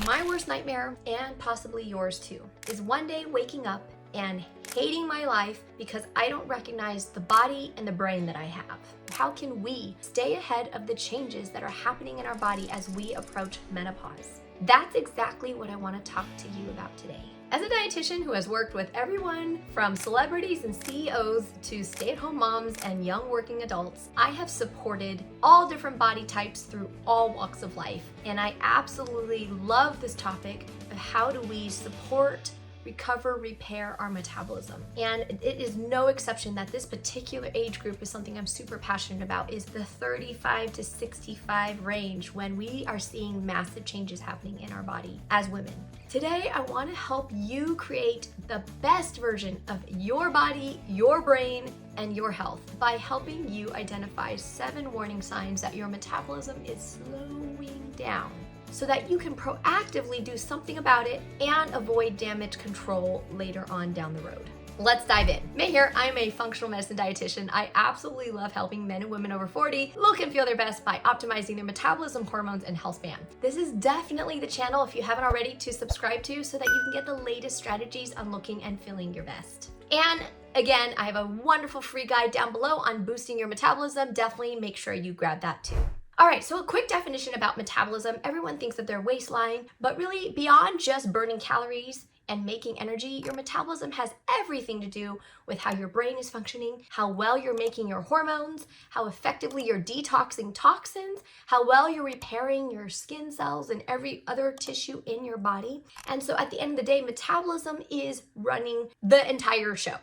My worst nightmare, and possibly yours too, is one day waking up and hating my life because I don't recognize the body and the brain that I have. How can we stay ahead of the changes that are happening in our body as we approach menopause? That's exactly what I want to talk to you about today. As a dietitian who has worked with everyone from celebrities and CEOs to stay-at-home moms and young working adults, I have supported all different body types through all walks of life. And I absolutely love this topic of how do we support, recover, repair our metabolism. And it is no exception that this particular age group is something I'm super passionate about, is the 35 to 65 range, when we are seeing massive changes happening in our body as women. Today, I want to help you create the best version of your body, your brain, and your health by helping you identify 7 warning signs that your metabolism is slowing down, so that you can proactively do something about it and avoid damage control later on down the road. Let's dive in. May here, I'm a functional medicine dietitian. I absolutely love helping men and women over 40 look and feel their best by optimizing their metabolism, hormones, and health span. This is definitely the channel, if you haven't already, to subscribe to so that you can get the latest strategies on looking and feeling your best. And again, I have a wonderful free guide down below on boosting your metabolism. Definitely make sure you grab that too. All right, so a quick definition about metabolism. Everyone thinks of their waistline, but really beyond just burning calories and making energy, your metabolism has everything to do with how your brain is functioning, how well you're making your hormones, how effectively you're detoxing toxins, how well you're repairing your skin cells and every other tissue in your body. And so at the end of the day, metabolism is running the entire show.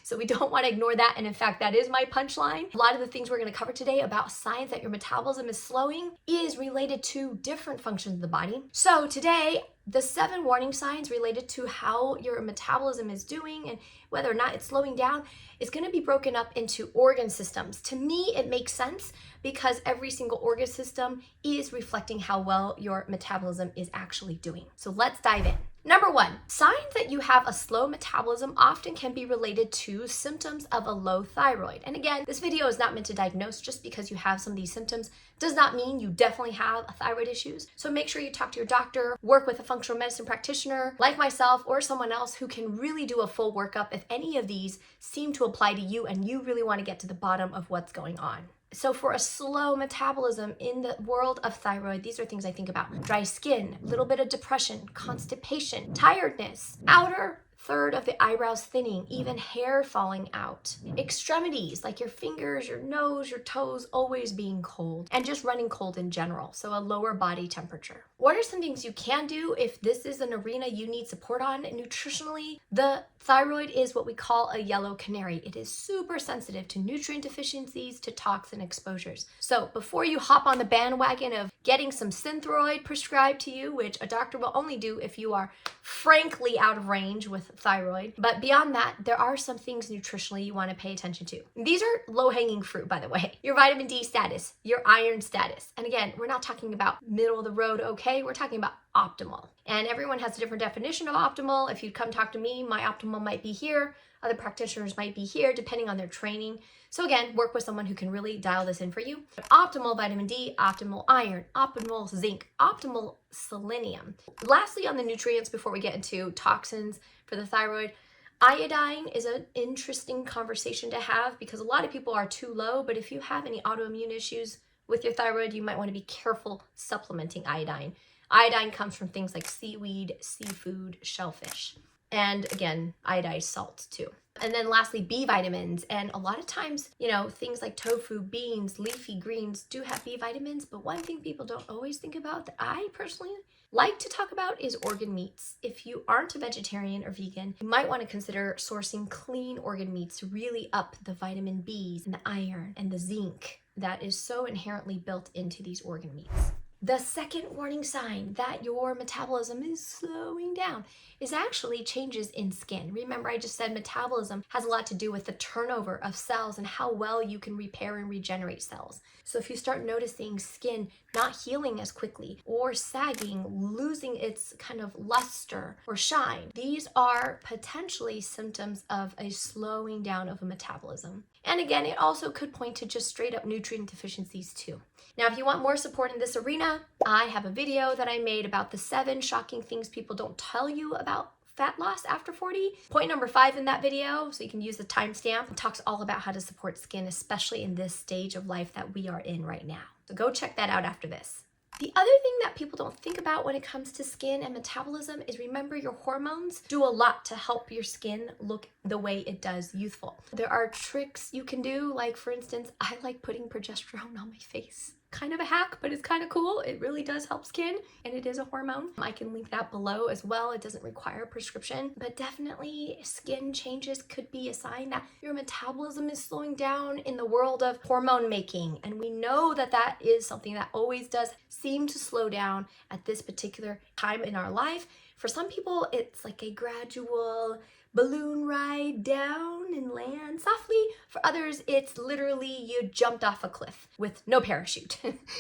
So we don't want to ignore that. And in fact, that is my punchline. A lot of the things we're going to cover today about signs that your metabolism is slowing is related to different functions of the body. So today, the 7 warning signs related to how your metabolism is doing and whether or not it's slowing down is going to be broken up into organ systems. To me, it makes sense because every single organ system is reflecting how well your metabolism is actually doing. So let's dive in. Number 1, signs that you have a slow metabolism often can be related to symptoms of a low thyroid. And again, this video is not meant to diagnose. Just because you have some of these symptoms does not mean you definitely have thyroid issues. So make sure you talk to your doctor, work with a functional medicine practitioner like myself or someone else who can really do a full workup if any of these seem to apply to you and you really want to get to the bottom of what's going on. So for a slow metabolism in the world of thyroid, these are things I think about: dry skin, a little bit of depression, constipation, tiredness, outer third of the eyebrows thinning, even hair falling out, extremities like your fingers, your nose, your toes always being cold, and just running cold in general, so a lower body temperature. What are some things you can do if this is an arena you need support on nutritionally? The thyroid is what we call a yellow canary. It is super sensitive to nutrient deficiencies, to toxin exposures. So before you hop on the bandwagon of getting some Synthroid prescribed to you, which a doctor will only do if you are frankly out of range with thyroid, but beyond that, there are some things nutritionally you want to pay attention to. These are low-hanging fruit, by the way. Your vitamin D status, your iron status. And again, we're not talking about middle of the road okay, we're talking about optimal. And everyone has a different definition of optimal. If you come talk to me, my optimal might be here. Other practitioners might be here, depending on their training. So again, work with someone who can really dial this in for you. But optimal vitamin D, optimal iron, optimal zinc, optimal selenium. Lastly, on the nutrients, before we get into toxins for the thyroid, iodine is an interesting conversation to have because a lot of people are too low, but if you have any autoimmune issues with your thyroid, you might want to be careful supplementing iodine. Iodine comes from things like seaweed, seafood, shellfish, and again, iodized salt too. And then lastly, B vitamins. And a lot of times, things like tofu, beans, leafy greens do have B vitamins, but one thing people don't always think about that I personally like to talk about is organ meats. If you aren't a vegetarian or vegan, you might want to consider sourcing clean organ meats to really up the vitamin Bs and the iron and the zinc that is so inherently built into these organ meats. The second warning sign that your metabolism is slowing down is actually changes in skin. Remember, I just said metabolism has a lot to do with the turnover of cells and how well you can repair and regenerate cells. So if you start noticing skin not healing as quickly or sagging, losing its kind of luster or shine, these are potentially symptoms of a slowing down of a metabolism. And again, it also could point to just straight up nutrient deficiencies too. Now, if you want more support in this arena, I have a video that I made about the 7 shocking things people don't tell you about fat loss after 40. Point number 5 in that video, so you can use the timestamp, talks all about how to support skin, especially in this stage of life that we are in right now. So go check that out after this. The other thing that people don't think about when it comes to skin and metabolism is, remember, your hormones do a lot to help your skin look the way it does youthful. There are tricks you can do, like for instance, I like putting progesterone on my face. Kind of a hack, but it's kind of cool. It really does help skin, and it is a hormone. I can link that below as well. It doesn't require a prescription, but definitely skin changes could be a sign that your metabolism is slowing down in the world of hormone making. And we know that that is something that always does seem to slow down at this particular time in our life. For some people, it's like a gradual balloon ride down and land softly. For others, it's literally you jumped off a cliff with no parachute.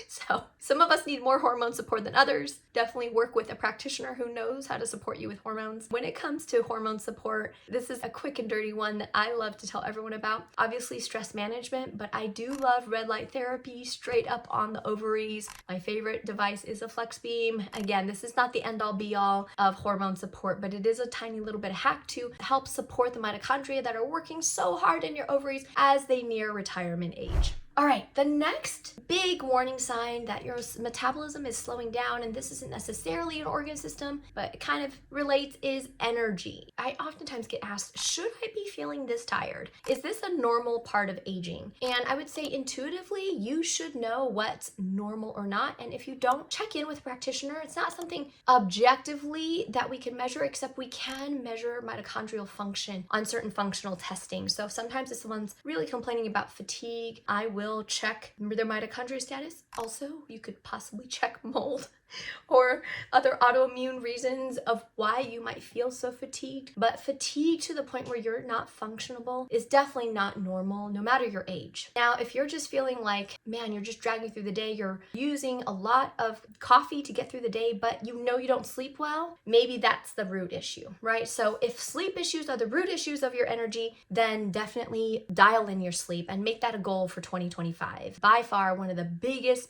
So some of us need more hormone support than others. Definitely work with a practitioner who knows how to support you with hormones. When it comes to hormone support, this is a quick and dirty one that I love to tell everyone about. Obviously stress management, but I do love red light therapy straight up on the ovaries. My favorite device is a flex beam. Again, this is not the end all be all of hormone support, but it is a tiny little bit of hack to help support the mitochondria that are working so hard in your ovaries as they near retirement age. All right, the next big warning sign that your metabolism is slowing down, and this isn't necessarily an organ system, but it kind of relates, is energy. I oftentimes get asked, should I be feeling this tired? Is this a normal part of aging? And I would say intuitively, you should know what's normal or not. And if you don't, check in with a practitioner. It's not something objectively that we can measure, except we can measure mitochondrial function on certain functional testing. So sometimes if someone's really complaining about fatigue, I will check their mitochondria status. Also, you could possibly check mold or other autoimmune reasons of why you might feel so fatigued. But fatigue to the point where you're not functionable is definitely not normal, no matter your age. Now, if you're just feeling like, man, you're just dragging through the day, you're using a lot of coffee to get through the day, but you know you don't sleep well, maybe that's the root issue, right? So if sleep issues are the root issues of your energy, then definitely dial in your sleep and make that a goal for 2025. By far, one of the biggest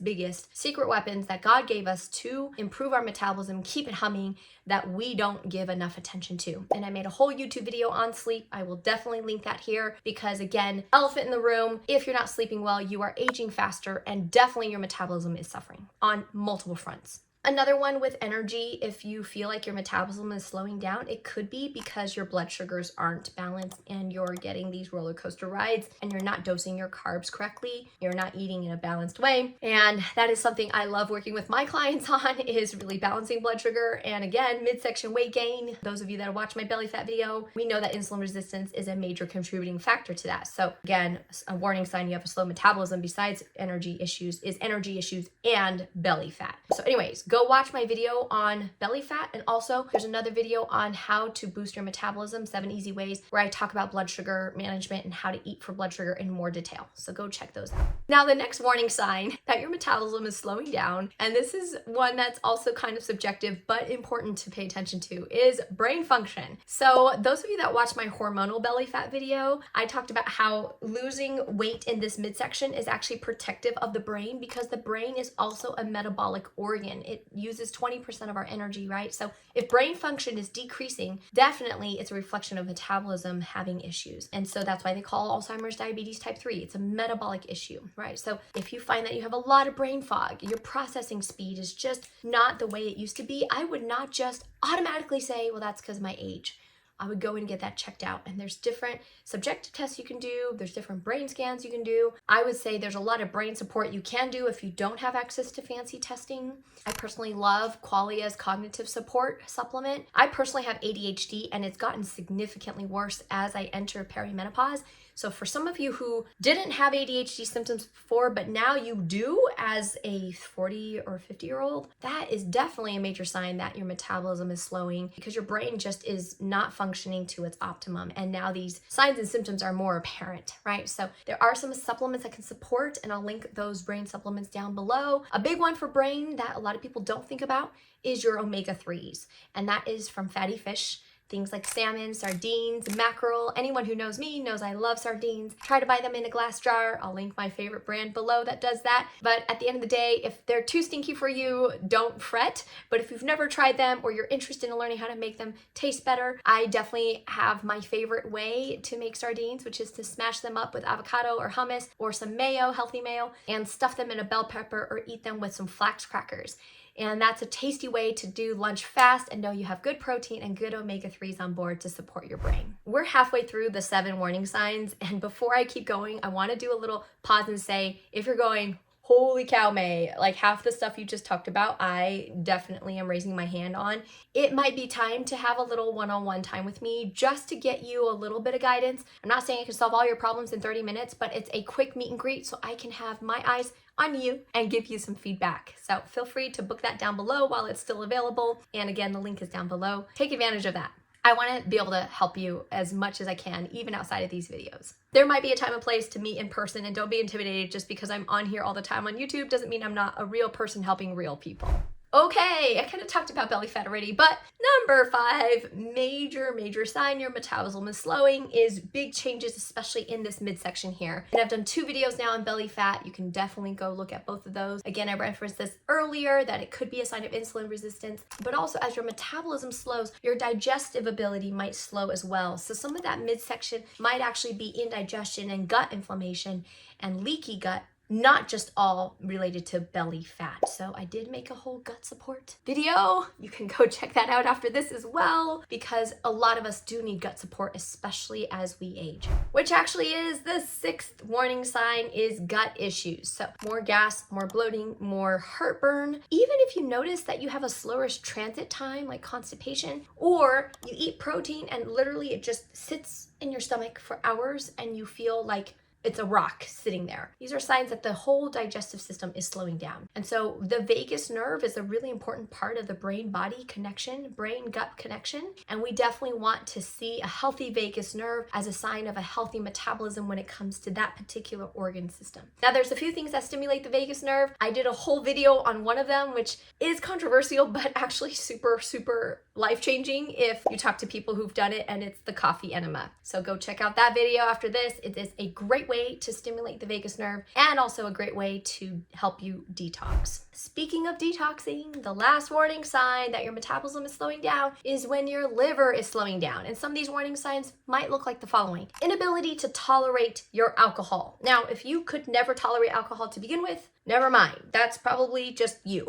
secret weapons that God gave us to improve our metabolism, keep it humming, that we don't give enough attention to. And I made a whole YouTube video on sleep. I will definitely link that here because, again, elephant in the room, if you're not sleeping well, you are aging faster and definitely your metabolism is suffering on multiple fronts. Another one with energy, if you feel like your metabolism is slowing down, it could be because your blood sugars aren't balanced and you're getting these roller coaster rides and you're not dosing your carbs correctly. You're not eating in a balanced way. And that is something I love working with my clients on, is really balancing blood sugar. And again, midsection weight gain. Those of you that watch my belly fat video, we know that insulin resistance is a major contributing factor to that. So again, a warning sign you have a slow metabolism besides energy issues is energy issues and belly fat. So anyways, go watch my video on belly fat, and also there's another video on how to boost your metabolism, 7 easy ways, where I talk about blood sugar management and how to eat for blood sugar in more detail. So go check those out. Now, the next warning sign that your metabolism is slowing down, and this is one that's also kind of subjective but important to pay attention to, is brain function. So those of you that watch my hormonal belly fat video, I talked about how losing weight in this midsection is actually protective of the brain, because the brain is also a metabolic organ. It uses 20% of our energy, right? So if brain function is decreasing, definitely it's a reflection of metabolism having issues. And so that's why they call Alzheimer's diabetes type 3. It's a metabolic issue, right? So if you find that you have a lot of brain fog, your processing speed is just not the way it used to be, I would not just automatically say, well, that's because of my age. I would go and get that checked out. And there's different subjective tests you can do. There's different brain scans you can do. I would say there's a lot of brain support you can do if you don't have access to fancy testing. I personally love Qualia's Cognitive Support Supplement. I personally have ADHD, and it's gotten significantly worse as I enter perimenopause. So for some of you who didn't have ADHD symptoms before, but now you do as a 40 or 50-year-old, that is definitely a major sign that your metabolism is slowing, because your brain just is not functioning to its optimum. And now these signs and symptoms are more apparent, right? So there are some supplements that can support, and I'll link those brain supplements down below. A big one for brain that a lot of people don't think about is your omega-3s, and that is from fatty fish. Things like salmon, sardines, mackerel. Anyone who knows me knows I love sardines. Try to buy them in a glass jar. I'll link my favorite brand below that does that. But at the end of the day, if they're too stinky for you, don't fret. But if you've never tried them or you're interested in learning how to make them taste better, I definitely have my favorite way to make sardines, which is to smash them up with avocado or hummus or some mayo, healthy mayo, and stuff them in a bell pepper or eat them with some flax crackers. And that's a tasty way to do lunch fast and know you have good protein and good omega-3s on board to support your brain. We're halfway through the 7 warning signs, and before I keep going, I want to do a little pause and say, if you're going, holy cow, May, like half the stuff you just talked about, I definitely am raising my hand on. It might be time to have a little one-on-one time with me just to get you a little bit of guidance. I'm not saying I can solve all your problems in 30 minutes, but it's a quick meet and greet so I can have my eyes on you and give you some feedback. So feel free to book that down below while it's still available. And again, the link is down below. Take advantage of that. I want to be able to help you as much as I can, even outside of these videos. There might be a time and place to meet in person, and don't be intimidated. Just because I'm on here all the time on YouTube doesn't mean I'm not a real person helping real people. Okay, I kind of talked about belly fat already, but number 5, major sign your metabolism is slowing is big changes, especially in this midsection here. And I've done 2 videos now on belly fat. You can definitely go look at both of those. Again, I referenced this earlier that it could be a sign of insulin resistance, but also as your metabolism slows, your digestive ability might slow as well. So some of that midsection might actually be indigestion and gut inflammation and leaky gut, not just all related to belly fat. So I did make a whole gut support video. You can go check that out after this as well, because a lot of us do need gut support, especially as we age. Which actually is the 6th warning sign is gut issues. So more gas, more bloating, more heartburn. Even if you notice that you have a slower transit time, like constipation, or you eat protein and literally it just sits in your stomach for hours and you feel like it's a rock sitting there. These are signs that the whole digestive system is slowing down. And so the vagus nerve is a really important part of the brain-body connection, brain-gut connection. And we definitely want to see a healthy vagus nerve as a sign of a healthy metabolism when it comes to that particular organ system. Now, there's a few things that stimulate the vagus nerve. I did a whole video on one of them, which is controversial, but actually super life-changing if you talk to people who've done it, and it's the coffee enema. So go check out that video after this. It is a great way to stimulate the vagus nerve and also a great way to help you detox. Speaking of detoxing, the last warning sign that your metabolism is slowing down is when your liver is slowing down. And some of these warning signs might look like the following: inability to tolerate your alcohol. Now, if you could never tolerate alcohol to begin with, never mind. That's probably just you.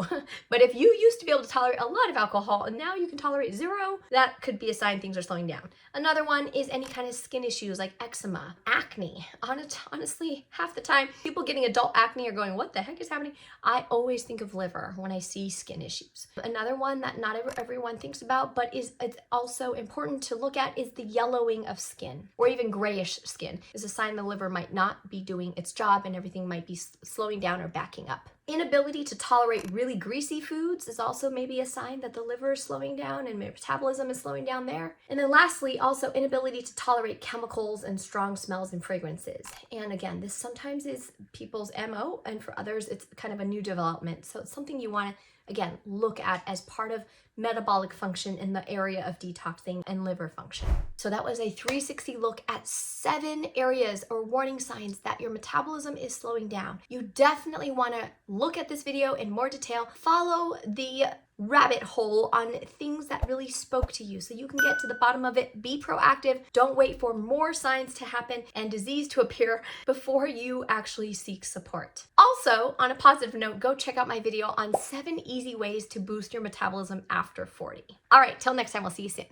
But if you used to be able to tolerate a lot of alcohol and now you can tolerate 0, that could be a sign things are slowing down. Another one is any kind of skin issues like eczema, acne. Honestly, half the time, people getting adult acne are going, what the heck is happening? I always think of liver when I see skin issues. Another one that not everyone thinks about, but it's also important to look at, is the yellowing of skin, or even grayish skin. Is a sign the liver might not be doing its job and everything might be slowing down or backing up. Inability to tolerate really greasy foods is also maybe a sign that the liver is slowing down and metabolism is slowing down there. And then lastly, also inability to tolerate chemicals and strong smells and fragrances. And again, this sometimes is people's MO, and for others, it's kind of a new development. So it's something you want to, again, look at as part of metabolic function in the area of detoxing and liver function. So that was a 360 look at 7 areas or warning signs that your metabolism is slowing down. You definitely want to look at this video in more detail, follow the rabbit hole on things that really spoke to you so you can get to the bottom of it. Be proactive. Don't wait for more signs to happen and disease to appear before you actually seek support. Also, on a positive note, go check out my video on 7 easy ways to boost your metabolism after 40. All right, till next time, we'll see you soon.